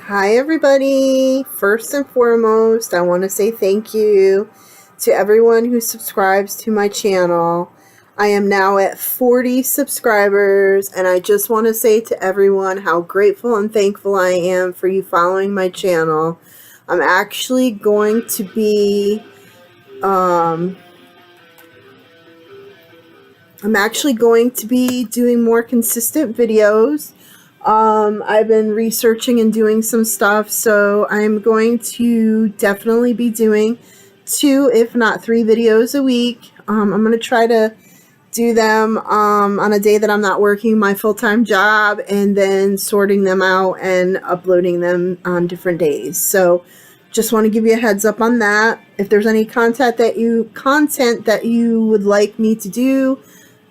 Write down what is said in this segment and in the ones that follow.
Hi everybody! First and foremost, I want to say thank you to everyone who subscribes to my channel. I am now at 40 subscribers, and I just want to say to everyone how grateful and thankful I am for you following my channel. I'm actually going to be doing more consistent videos. I've been researching and doing some stuff, so I'm going to definitely be doing 2, if not 3 videos a week. I'm going to try to do them on a day that I'm not working my full-time job, and then sorting them out and uploading them on different days. So just want to give you a heads up on that. If there's any content that you would like me to do,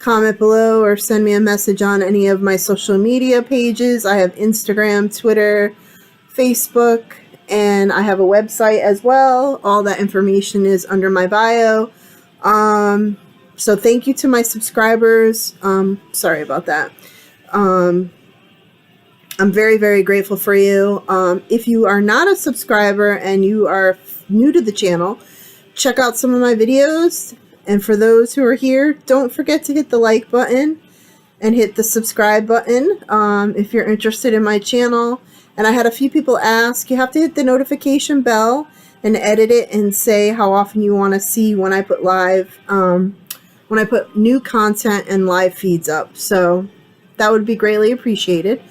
comment below or send me a message on any of my social media pages. I have Instagram, Twitter, Facebook, and I have a website as well. All that information is under my bio. So thank you to my subscribers. Sorry about that. I'm very, very grateful for you. If you are not a subscriber and you are new to the channel, check out some of my videos. And for those who are here, don't forget to hit the like button and hit the subscribe button if you're interested in my channel. And I had a few people ask, you have to hit the notification bell and edit it and say how often you want to see when I put new content and live feeds up. So that would be greatly appreciated.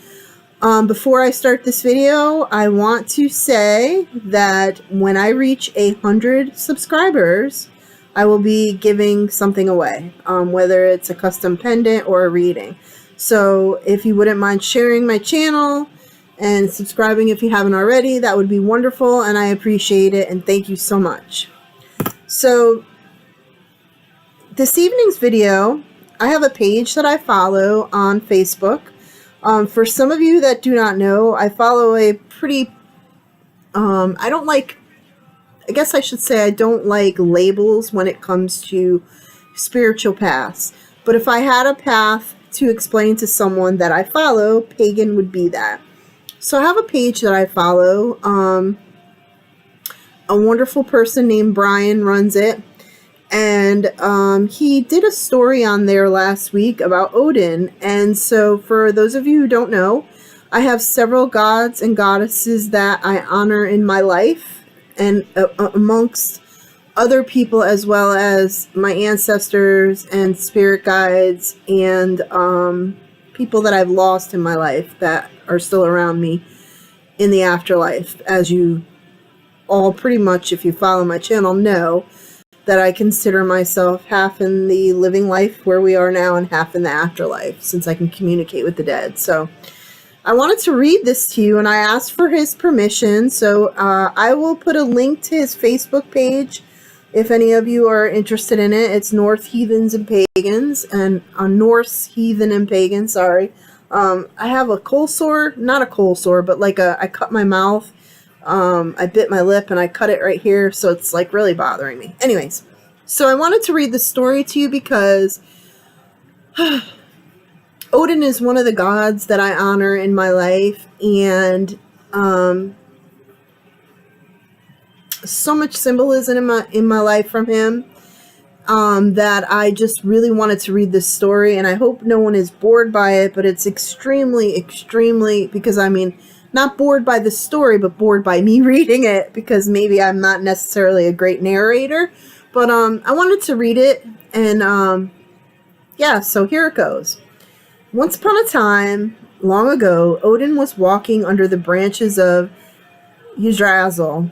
Before I start this video, I want to say that when I reach 100 subscribers, I will be giving something away, whether it's a custom pendant or a reading. So if you wouldn't mind sharing my channel and subscribing if you haven't already, that would be wonderful, and I appreciate it, and thank you so much. So this evening's video, I have a page that I follow on Facebook. For some of you that do not know, I follow a pretty, I guess I should say I don't like labels when it comes to spiritual paths. But if I had a path to explain to someone that I follow, Pagan would be that. So I have a page that I follow. A wonderful person named Brian runs it. And he did a story on there last week about Odin. And so for those of you who don't know, I have several gods and goddesses that I honor in my life, and amongst other people, as well as my ancestors and spirit guides and people that I've lost in my life that are still around me in the afterlife. As you all pretty much, if you follow my channel, know that I consider myself half in the living life where we are now and half in the afterlife, since I can communicate with the dead. So I wanted to read this to you, and I asked for his permission, so I will put a link to his Facebook page if any of you are interested in it. It's Norse Heathens and Pagans, and Norse Heathen and Pagan, sorry. I have a cold sore, not a cold sore, but like I cut my mouth. I bit my lip and I cut it right here, so it's like really bothering me. Anyways, so I wanted to read this story to you because Odin is one of the gods that I honor in my life, and so much symbolism in my life from him that I just really wanted to read this story, and I hope no one is bored by it, but it's extremely, because I mean, not bored by the story, but bored by me reading it, because maybe I'm not necessarily a great narrator, but I wanted to read it, and yeah, so here it goes. Once upon a time, long ago, Odin was walking under the branches of Yggdrasil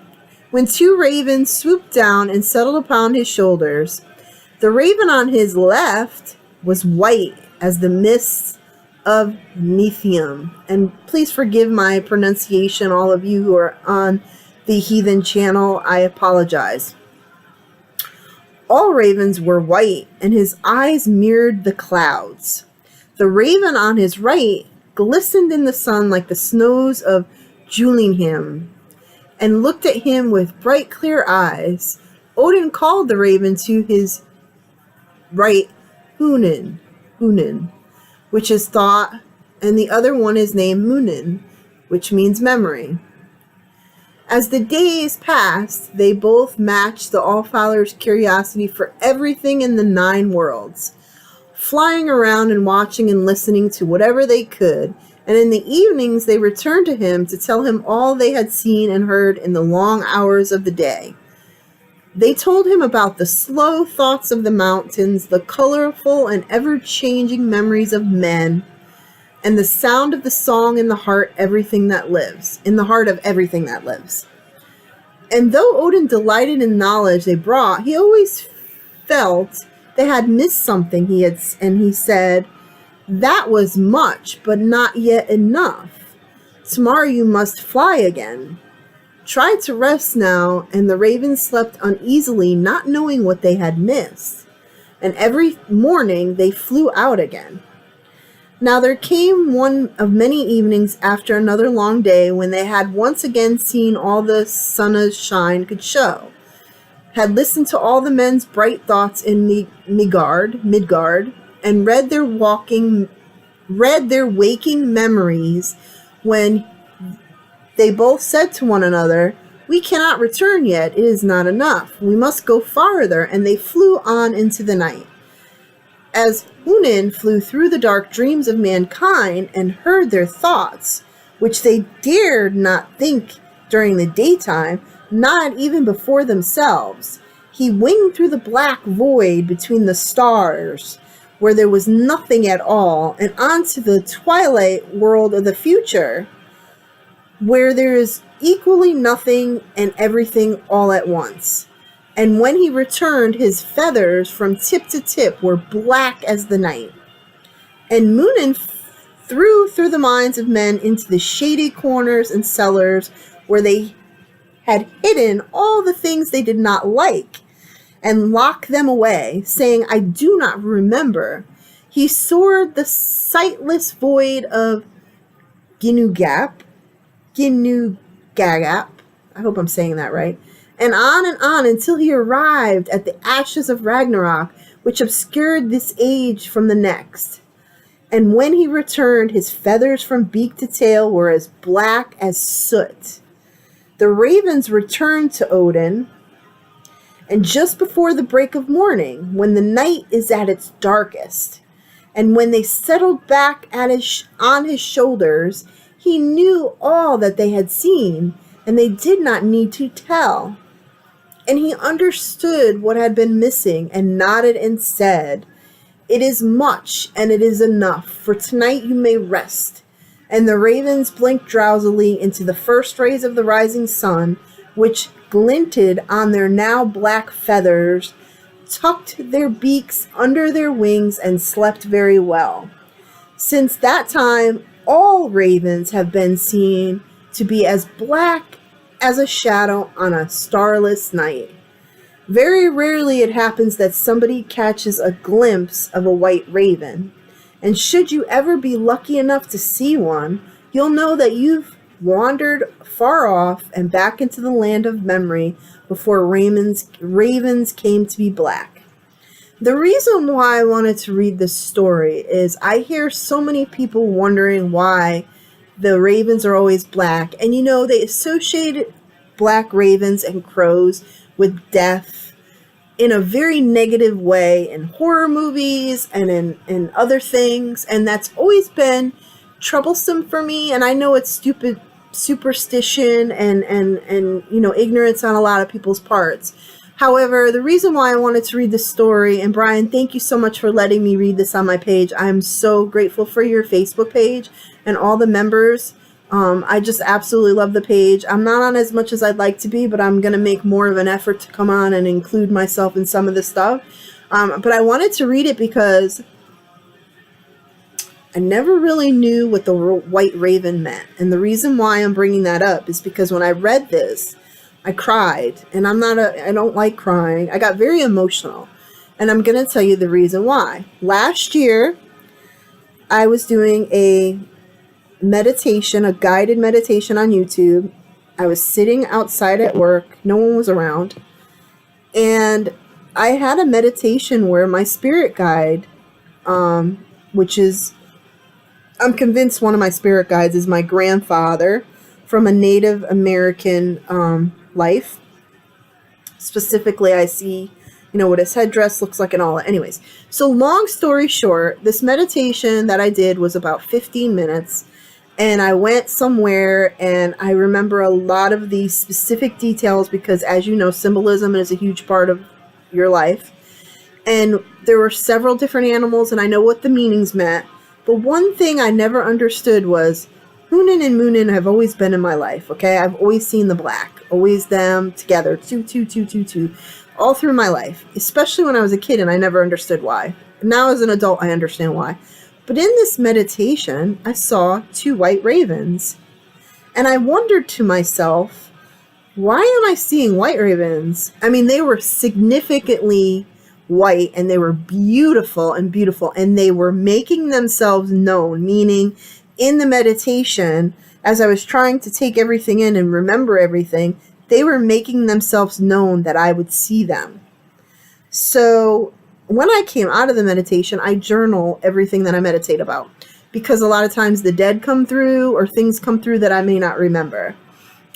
when 2 ravens swooped down and settled upon his shoulders. The raven on his left was white as the mists of Nithium. And please forgive my pronunciation, all of you who are on the Heathen channel. I apologize. All ravens were white, and his eyes mirrored the clouds. The raven on his right glistened in the sun like the snows of Julinham, and looked at him with bright, clear eyes. Odin called the raven to his right, Hunin, which is thought, and the other one is named Munin, which means memory. As the days passed, they both matched the Allfather's curiosity for everything in the 9 worlds, flying around and watching and listening to whatever they could, and in the evenings they returned to him to tell him all they had seen and heard in the long hours of the day. They told him about the slow thoughts of the mountains, the colorful and ever-changing memories of men, and the sound of the song in the heart of everything that lives. And though Odin delighted in knowledge they brought, he always felt they had missed something. He said, "That was much, but not yet enough. Tomorrow you must fly again." Try to rest now, and the ravens slept uneasily, not knowing what they had missed. And every morning they flew out again. Now there came one of many evenings after another long day when they had once again seen all the sun's shine could show, had listened to all the men's bright thoughts in Midgard, and read their waking memories, when they both said to one another, "We cannot return yet, it is not enough. We must go farther," and they flew on into the night. As Odin flew through the dark dreams of mankind and heard their thoughts, which they dared not think during the daytime, not even before themselves, he winged through the black void between the stars, where there was nothing at all, and onto the twilight world of the future, where there is equally nothing and everything all at once. And when he returned, his feathers from tip to tip were black as the night. And Munin threw through the minds of men into the shady corners and cellars where they had hidden all the things they did not like, and locked them away, saying, "I do not remember." He soared the sightless void of Ginnungagap, I hope I'm saying that right, and on until he arrived at the ashes of Ragnarok, which obscured this age from the next. And when he returned, his feathers from beak to tail were as black as soot. The ravens returned to Odin, and just before the break of morning, when the night is at its darkest, and when they settled back on his shoulders, he knew all that they had seen, and they did not need to tell. And he understood what had been missing, and nodded and said, "It is much, and it is enough, for tonight you may rest." And the ravens blinked drowsily into the first rays of the rising sun, which glinted on their now black feathers, tucked their beaks under their wings, and slept very well. Since that time, all ravens have been seen to be as black as a shadow on a starless night. Very rarely it happens that somebody catches a glimpse of a white raven, and should you ever be lucky enough to see one, you'll know that you've wandered far off and back into the land of memory before ravens came to be black. The reason why I wanted to read this story is I hear so many people wondering why the ravens are always black. And you know, they associated black ravens and crows with death in a very negative way in horror movies and in other things. And that's always been troublesome for me. And I know it's stupid superstition and you know, ignorance on a lot of people's parts. However, the reason why I wanted to read this story, and Brian, thank you so much for letting me read this on my page. I'm so grateful for your Facebook page and all the members. I just absolutely love the page. I'm not on as much as I'd like to be, but I'm going to make more of an effort to come on and include myself in some of the stuff. But I wanted to read it because I never really knew what the white raven meant. And the reason why I'm bringing that up is because when I read this, I cried, and I don't like crying. I got very emotional, and I'm going to tell you the reason why. Last year, I was doing a meditation, a guided meditation on YouTube. I was sitting outside at work. No one was around. And I had a meditation where my spirit guide, which is, I'm convinced one of my spirit guides is my grandfather from a Native American life. Specifically, I see, what his headdress looks like and all that. Anyways, so long story short, this meditation that I did was about 15 minutes. And I went somewhere and I remember a lot of the specific details because, as you know, symbolism is a huge part of your life. And there were several different animals and I know what the meanings meant. But one thing I never understood was Hunin and Munin have always been in my life, okay? I've always seen the black, always them together, two, all through my life, especially when I was a kid and I never understood why. Now as an adult, I understand why. But in this meditation, I saw 2 white ravens. And I wondered to myself, why am I seeing white ravens? I mean, they were significantly white and they were beautiful and they were making themselves known, meaning in the meditation, as I was trying to take everything in and remember everything, they were making themselves known that I would see them. So when I came out of the meditation, I journal everything that I meditate about because a lot of times the dead come through or things come through that I may not remember.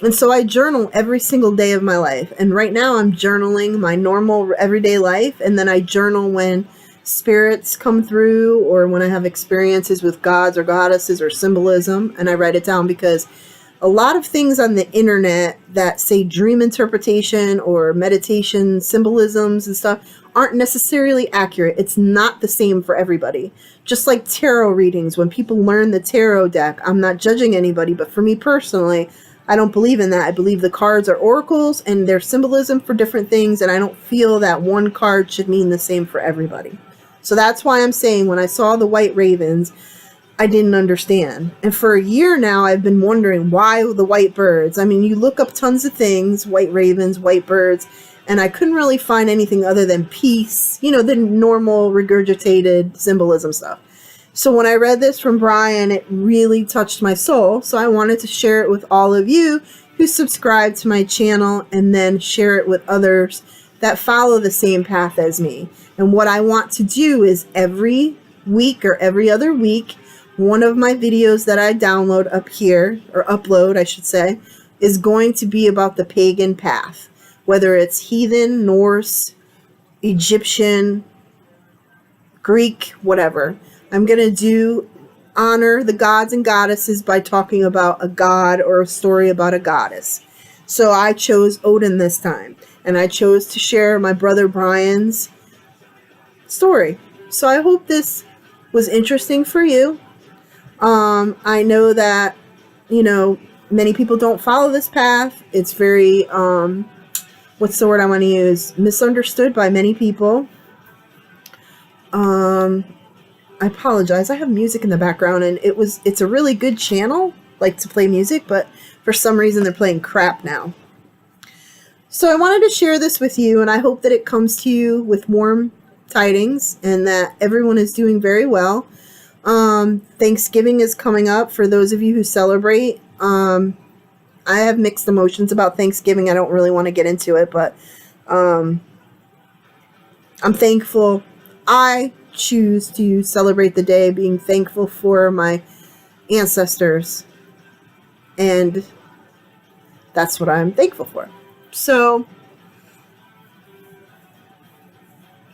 And so I journal every single day of my life. And right now I'm journaling my normal everyday life. And then I journal when spirits come through or when I have experiences with gods or goddesses or symbolism. And I write it down because a lot of things on the internet that say dream interpretation or meditation symbolisms and stuff aren't necessarily accurate. It's not the same for everybody. Just like tarot readings, when people learn the tarot deck, I'm not judging anybody, but for me personally, I don't believe in that. I believe the cards are oracles and there's symbolism for different things, and I don't feel that one card should mean the same for everybody. So that's why I'm saying when I saw the white ravens, I didn't understand. And for a year now, I've been wondering why the white birds. I mean, you look up tons of things, white ravens, white birds, and I couldn't really find anything other than peace, the normal regurgitated symbolism stuff. So when I read this from Brian, it really touched my soul. So I wanted to share it with all of you who subscribe to my channel and then share it with others that follow the same path as me. And what I want to do is every week or every other week, one of my videos that I download up here, or upload, I should say, is going to be about the pagan path. Whether it's heathen, Norse, Egyptian, Greek, whatever. I'm going to honor the gods and goddesses by talking about a god or a story about a goddess. So I chose Odin this time. And I chose to share my brother Brian's story. So I hope this was interesting for you. I know that, many people don't follow this path. It's very, what's the word I want to use? Misunderstood by many people. I apologize. I have music in the background and it's a really good channel, like to play music, but for some reason they're playing crap now. So I wanted to share this with you and I hope that it comes to you with warm tidings and that everyone is doing very well. Thanksgiving is coming up for those of you who celebrate. I have mixed emotions about Thanksgiving. I don't really want to get into it, but I'm thankful. I choose to celebrate the day being thankful for my ancestors, and that's what I'm thankful for. So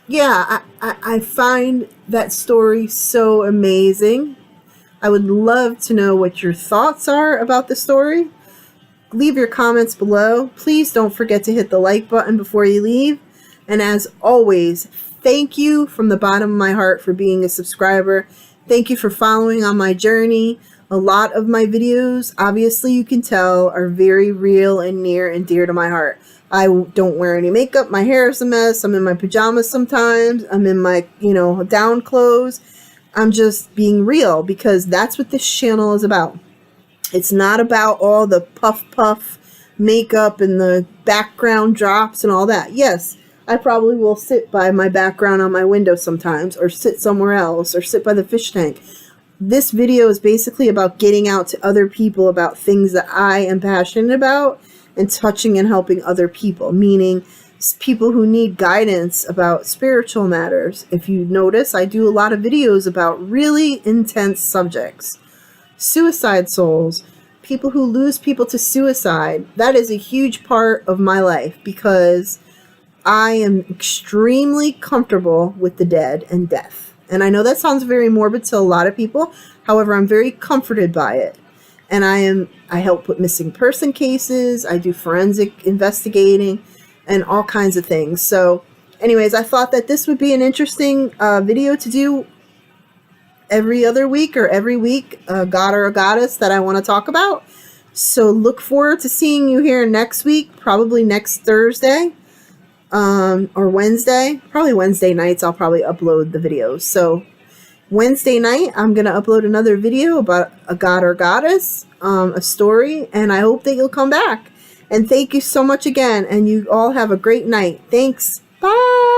yeah, I find that story so amazing. I would love to know what your thoughts are about the story. Leave your comments below. Please don't forget to hit the like button before you leave. And as always, thank you from the bottom of my heart for being a subscriber. Thank you for following on my journey. A lot of my videos, obviously you can tell, are very real and near and dear to my heart. I don't wear any makeup. My hair is a mess. I'm in my pajamas sometimes. I'm in my, down clothes. I'm just being real because that's what this channel is about. It's not about all the puff makeup and the background drops and all that. Yes, I probably will sit by my background on my window sometimes or sit somewhere else or sit by the fish tank. This video is basically about getting out to other people about things that I am passionate about and touching and helping other people, meaning people who need guidance about spiritual matters. If you notice, I do a lot of videos about really intense subjects. Suicide souls, people who lose people to suicide. That is a huge part of my life because I am extremely comfortable with the dead and death. And I know that sounds very morbid to a lot of people. However, I'm very comforted by it. And I help with missing person cases. I do forensic investigating and all kinds of things. So anyways, I thought that this would be an interesting video to do every other week or every week, a god or a goddess that I want to talk about. So look forward to seeing you here next week, probably next Thursday or Wednesday. Probably Wednesday nights I'll probably upload the videos. So Wednesday night I'm going to upload another video about a god or goddess, a story, and I hope that you'll come back. And thank you so much again, and you all have a great night. Thanks. Bye.